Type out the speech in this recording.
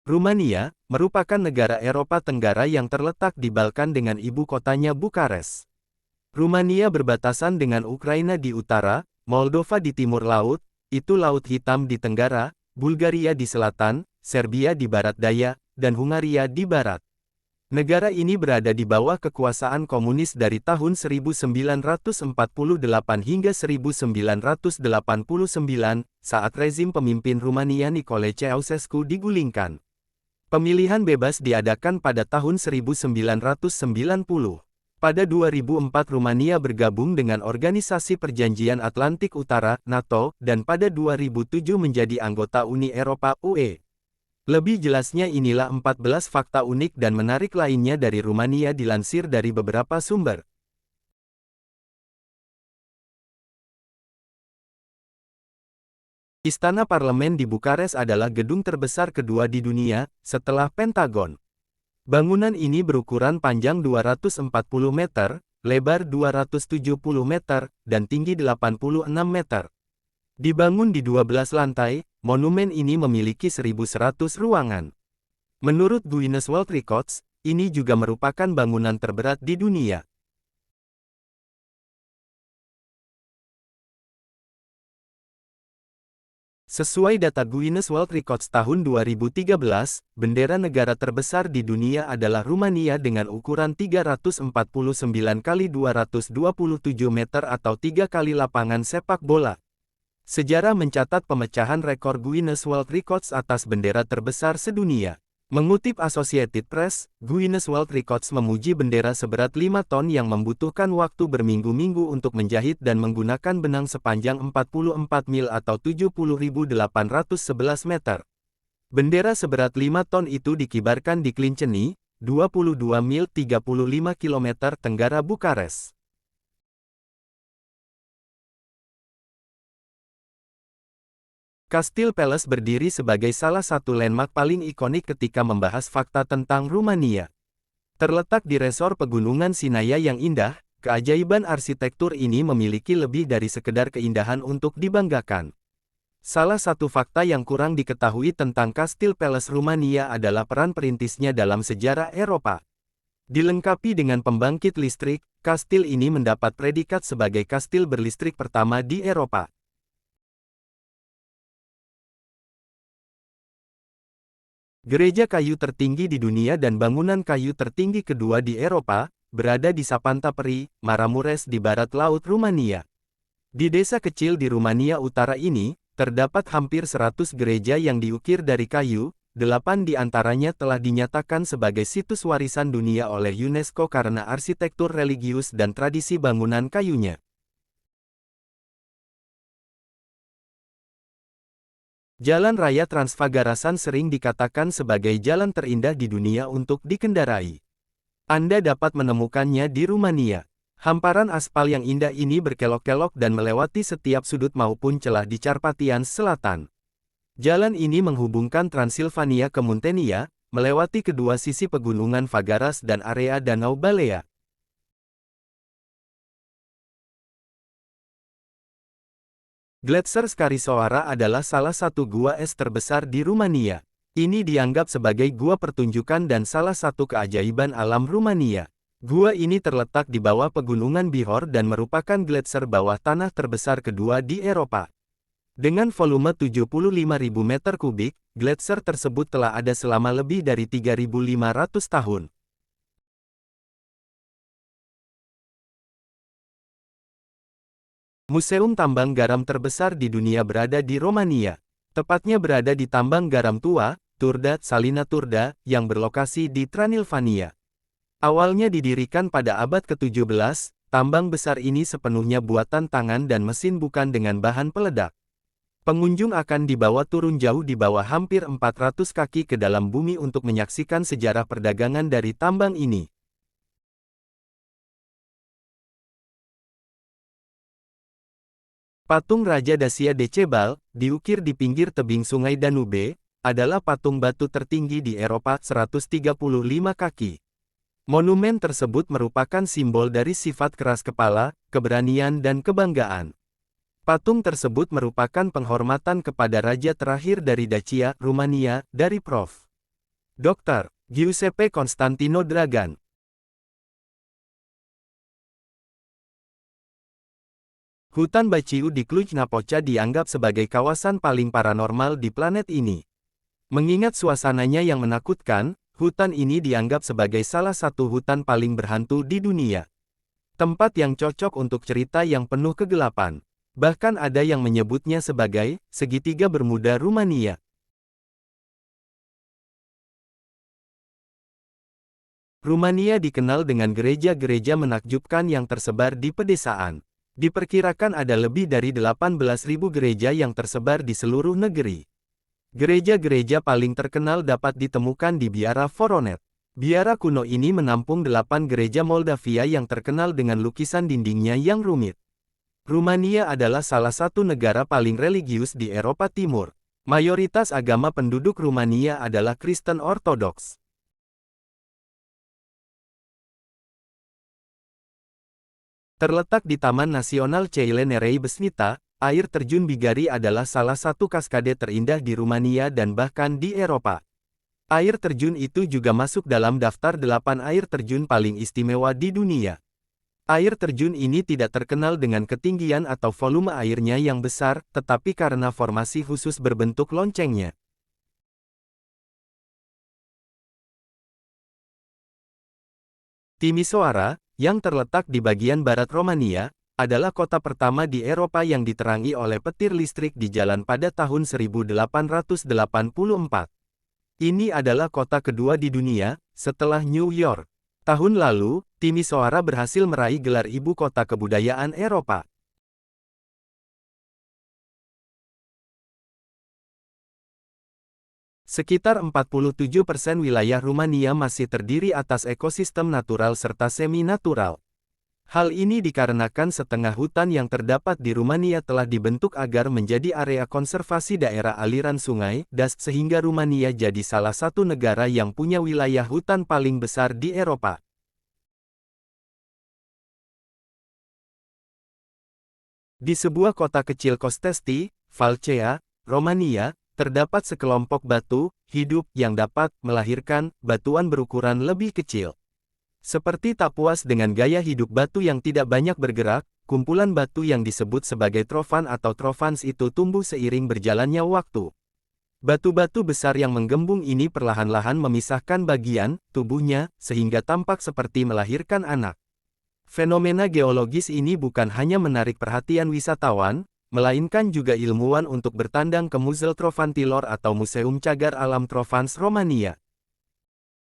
Rumania, merupakan negara Eropa Tenggara yang terletak di Balkan dengan ibu kotanya Bukares. Rumania berbatasan dengan Ukraina di utara, Moldova di timur laut, itu Laut Hitam di tenggara, Bulgaria di selatan, Serbia di barat daya, dan Hungaria di barat. Negara ini berada di bawah kekuasaan komunis dari tahun 1948 hingga 1989, saat rezim pemimpin Rumania Nicolae Ceausescu digulingkan. Pemilihan bebas diadakan pada tahun 1990. Pada 2004 Rumania bergabung dengan Organisasi Perjanjian Atlantik Utara, NATO, dan pada 2007 menjadi anggota Uni Eropa, UE. Lebih jelasnya inilah 14 fakta unik dan menarik lainnya dari Rumania dilansir dari beberapa sumber. Istana Parlemen di Bukares adalah gedung terbesar kedua di dunia, setelah Pentagon. Bangunan ini berukuran panjang 240 meter, lebar 270 meter, dan tinggi 86 meter. Dibangun di 12 lantai, monumen ini memiliki 1.100 ruangan. Menurut Guinness World Records, ini juga merupakan bangunan terberat di dunia. Sesuai data Guinness World Records tahun 2013, bendera negara terbesar di dunia adalah Rumania dengan ukuran 349 kali 227 meter atau 3 kali lapangan sepak bola. Sejarah mencatat pemecahan rekor Guinness World Records atas bendera terbesar sedunia. Mengutip Associated Press, Guinness World Records memuji bendera seberat 5 ton yang membutuhkan waktu berminggu-minggu untuk menjahit dan menggunakan benang sepanjang 44 mil atau 70.811 meter. Bendera seberat 5 ton itu dikibarkan di Clinceni, 22 mil 35 km tenggara Bukares. Kastil Palace berdiri sebagai salah satu landmark paling ikonik ketika membahas fakta tentang Rumania. Terletak di resor pegunungan Sinaya yang indah, keajaiban arsitektur ini memiliki lebih dari sekedar keindahan untuk dibanggakan. Salah satu fakta yang kurang diketahui tentang Kastil Palace Rumania adalah peran perintisnya dalam sejarah Eropa. Dilengkapi dengan pembangkit listrik, kastil ini mendapat predikat sebagai kastil berlistrik pertama di Eropa. Gereja kayu tertinggi di dunia dan bangunan kayu tertinggi kedua di Eropa, berada di Sapanta Peri, Maramuresh di barat laut Rumania. Di desa kecil di Rumania Utara ini, terdapat hampir 100 gereja yang diukir dari kayu, 8 di antaranya telah dinyatakan sebagai situs warisan dunia oleh UNESCO karena arsitektur religius dan tradisi bangunan kayunya. Jalan Raya Transfagarasan sering dikatakan sebagai jalan terindah di dunia untuk dikendarai. Anda dapat menemukannya di Rumania. Hamparan aspal yang indah ini berkelok-kelok dan melewati setiap sudut maupun celah di Carpathian Selatan. Jalan ini menghubungkan Transilvania ke Muntenia, melewati kedua sisi pegunungan Fagaras dan area Danau Balea. Gletser Skarisoara adalah salah satu gua es terbesar di Rumania. Ini dianggap sebagai gua pertunjukan dan salah satu keajaiban alam Rumania. Gua ini terletak di bawah pegunungan Bihor dan merupakan gletser bawah tanah terbesar kedua di Eropa. Dengan volume 75.000 meter kubik, gletser tersebut telah ada selama lebih dari 3.500 tahun. Museum Tambang Garam terbesar di dunia berada di Romania. Tepatnya berada di Tambang Garam Tua, Turda Salina Turda, yang berlokasi di Transilvania. Awalnya didirikan pada abad ke-17, tambang besar ini sepenuhnya buatan tangan dan mesin bukan dengan bahan peledak. Pengunjung akan dibawa turun jauh di bawah hampir 400 kaki ke dalam bumi untuk menyaksikan sejarah perdagangan dari tambang ini. Patung Raja Dacia Decebal, diukir di pinggir tebing sungai Danube, adalah patung batu tertinggi di Eropa 135 kaki. Monumen tersebut merupakan simbol dari sifat keras kepala, keberanian dan kebanggaan. Patung tersebut merupakan penghormatan kepada raja terakhir dari Dacia, Rumania, dari Prof. Dr. Giuseppe Constantino Dragan. Hutan Baciu di Cluj-Napoca dianggap sebagai kawasan paling paranormal di planet ini. Mengingat suasananya yang menakutkan, hutan ini dianggap sebagai salah satu hutan paling berhantu di dunia. Tempat yang cocok untuk cerita yang penuh kegelapan. Bahkan ada yang menyebutnya sebagai segitiga Bermuda Rumania. Rumania dikenal dengan gereja-gereja menakjubkan yang tersebar di pedesaan. Diperkirakan ada lebih dari 18.000 gereja yang tersebar di seluruh negeri. Gereja-gereja paling terkenal dapat ditemukan di Biara Voronet. Biara kuno ini menampung 8 gereja Moldavia yang terkenal dengan lukisan dindingnya yang rumit. Rumania adalah salah satu negara paling religius di Eropa Timur. Mayoritas agama penduduk Rumania adalah Kristen Ortodoks. Terletak di Taman Nasional Ceile Nerei Besnita, air terjun Bigari adalah salah satu kaskade terindah di Rumania dan bahkan di Eropa. Air terjun itu juga masuk dalam daftar 8 air terjun paling istimewa di dunia. Air terjun ini tidak terkenal dengan ketinggian atau volume airnya yang besar, tetapi karena formasi khusus berbentuk loncengnya. Timisoara, yang terletak di bagian barat Romania, adalah kota pertama di Eropa yang diterangi oleh petir listrik di jalan pada tahun 1884. Ini adalah kota kedua di dunia, setelah New York. Tahun lalu, Timisoara berhasil meraih gelar Ibu Kota Kebudayaan Eropa. Sekitar 47% wilayah Rumania masih terdiri atas ekosistem natural serta semi-natural. Hal ini dikarenakan setengah hutan yang terdapat di Rumania telah dibentuk agar menjadi area konservasi daerah aliran sungai, DAS, sehingga Rumania jadi salah satu negara yang punya wilayah hutan paling besar di Eropa. Di sebuah kota kecil Costesti, Valcea, Romania, terdapat sekelompok batu hidup yang dapat melahirkan batuan berukuran lebih kecil. Seperti tak puas dengan gaya hidup batu yang tidak banyak bergerak, kumpulan batu yang disebut sebagai trofan atau trofans itu tumbuh seiring berjalannya waktu. Batu-batu besar yang menggembung ini perlahan-lahan memisahkan bagian tubuhnya, sehingga tampak seperti melahirkan anak. Fenomena geologis ini bukan hanya menarik perhatian wisatawan, melainkan juga ilmuwan untuk bertandang ke Muzeum Trovantilor atau Museum Cagar Alam Trovans Romania.